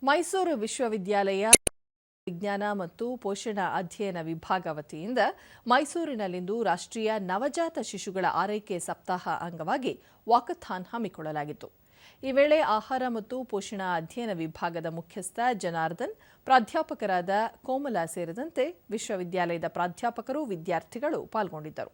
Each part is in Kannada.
ಮೈಸೂರು ವಿಶ್ವವಿದ್ಯಾಲಯ ವಿಜ್ಞಾನ ಮತ್ತು ಪೋಷಣ ಅಧ್ಯಯನ ವಿಭಾಗ ವತಿಯಿಂದ ಮೈಸೂರಿನಲ್ಲಿಂದು ರಾಷ್ಟ್ರೀಯ ನವಜಾತ ಶಿಶುಗಳ ಆರೈಕೆ ಸಪ್ತಾಹ ಅಂಗವಾಗಿ ವಾಕಥಾನ್ ಹಮ್ಮಿಕೊಳ್ಳಲಾಗಿತ್ತು. ಈ ವೇಳೆ ಆಹಾರ ಮತ್ತು ಪೋಷಣ ಅಧ್ಯಯನ ವಿಭಾಗದ ಮುಖ್ಯಸ್ಥ ಜನಾರ್ದನ್, ಪ್ರಾಧ್ಯಾಪಕರಾದ ಕೋಮಲ ಸೇರಿದಂತೆ ವಿಶ್ವವಿದ್ಯಾಲಯದ ಪ್ರಾಧ್ಯಾಪಕರು, ವಿದ್ಯಾರ್ಥಿಗಳು ಪಾಲ್ಗೊಂಡಿದ್ದರು.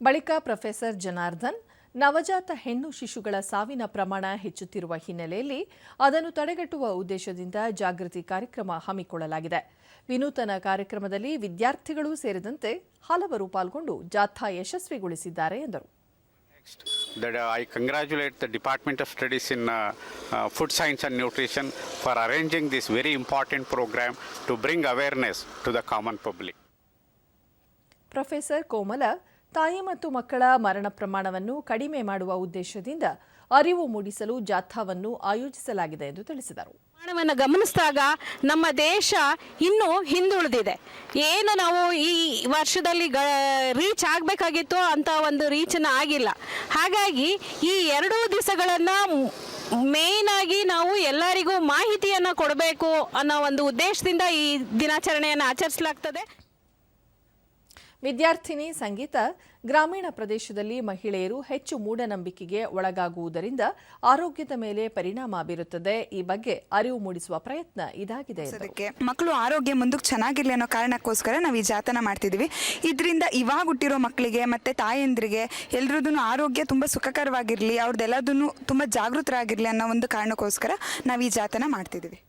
ಬಳಿಕ ಪ್ರೊಫೆಸರ್ ಜನಾರ್ದನ್, ನವಜಾತ ಹೆಣ್ಣು ಶಿಶುಗಳ ಸಾವಿನ ಪ್ರಮಾಣ ಹೆಚ್ಚುತ್ತಿರುವ ಹಿನ್ನೆಲೆಯಲ್ಲಿ ಅದನ್ನು ತಡೆಗಟ್ಟುವ ಉದ್ದೇಶದಿಂದ ಜಾಗೃತಿ ಕಾರ್ಯಕ್ರಮ ಹಮ್ಮಿಕೊಳ್ಳಲಾಗಿದೆ. ವಿನೂತನ ಕಾರ್ಯಕ್ರಮದಲ್ಲಿ ವಿದ್ಯಾರ್ಥಿಗಳು ಸೇರಿದಂತೆ ಹಲವರು ಪಾಲ್ಗೊಂಡು ಜಾಥಾ ಯಶಸ್ವಿಗೊಳಿಸಿದ್ದಾರೆ ಎಂದರು. I congratulate the Department of Studies in Food Science and Nutrition for arranging this very important program to bring awareness to the common public. Professor Komala, ತಾಯಿ ಮತ್ತು ಮಕ್ಕಳ ಮರಣ ಪ್ರಮಾಣವನ್ನು ಕಡಿಮೆ ಮಾಡುವ ಉದ್ದೇಶದಿಂದ ಅರಿವು ಮೂಡಿಸಲು ಜಾಥಾವನ್ನು ಆಯೋಜಿಸಲಾಗಿದೆ ಎಂದು ತಿಳಿಸಿದರು. ಪ್ರಮಾಣವನ್ನು ಗಮನಿಸಿದಾಗ ನಮ್ಮ ದೇಶ ಇನ್ನೂ ಹಿಂದುಳಿದಿದೆ. ಏನು ನಾವು ಈ ವರ್ಷದಲ್ಲಿ ರೀಚ್ ಆಗಬೇಕಾಗಿತ್ತು ಅಂತ ಒಂದು ರೀಚನ್ನು ಆಗಿಲ್ಲ. ಹಾಗಾಗಿ ಈ 2 ದಿವಸಗಳನ್ನು ಮೇನ್ ಆಗಿ ನಾವು ಎಲ್ಲರಿಗೂ ಮಾಹಿತಿಯನ್ನು ಕೊಡಬೇಕು ಅನ್ನೋ ಒಂದು ಉದ್ದೇಶದಿಂದ ಈ ದಿನಾಚರಣೆಯನ್ನು ಆಚರಿಸಲಾಗ್ತದೆ. ವಿದ್ಯಾರ್ಥಿನಿ ಸಂಗೀತ, ಗ್ರಾಮೀಣ ಪ್ರದೇಶದಲ್ಲಿ ಮಹಿಳೆಯರು ಹೆಚ್ಚು ಮೂಢನಂಬಿಕೆಗೆ ಒಳಗಾಗುವುದರಿಂದ ಆರೋಗ್ಯದ ಮೇಲೆ ಪರಿಣಾಮ ಬೀರುತ್ತದೆ. ಈ ಬಗ್ಗೆ ಅರಿವು ಮೂಡಿಸುವ ಪ್ರಯತ್ನ ಇದಾಗಿದೆ. ಮಕ್ಕಳು ಆರೋಗ್ಯ ಮುಂದಕ್ಕೆ ಚೆನ್ನಾಗಿರ್ಲಿ ಅನ್ನೋ ಕಾರಣಕ್ಕೋಸ್ಕರ ನಾವು ಈ ಜಾಥಾನ ಮಾಡ್ತಿದ್ದೀವಿ. ಇದರಿಂದ ಇವಾಗ ಹುಟ್ಟಿರೋ ಮಕ್ಕಳಿಗೆ ಮತ್ತೆ ತಾಯಂದ್ರಿಗೆ ಎಲ್ರದ್ದು ಆರೋಗ್ಯ ತುಂಬ ಸುಖಕರವಾಗಿರಲಿ, ಅವ್ರದ್ದೆಲ್ಲದನ್ನು ತುಂಬ ಜಾಗೃತರಾಗಿರಲಿ ಅನ್ನೋ ಒಂದು ಕಾರಣಕ್ಕೋಸ್ಕರ ನಾವು ಈ ಜಾಥಾನ ಮಾಡ್ತಿದ್ದೀವಿ.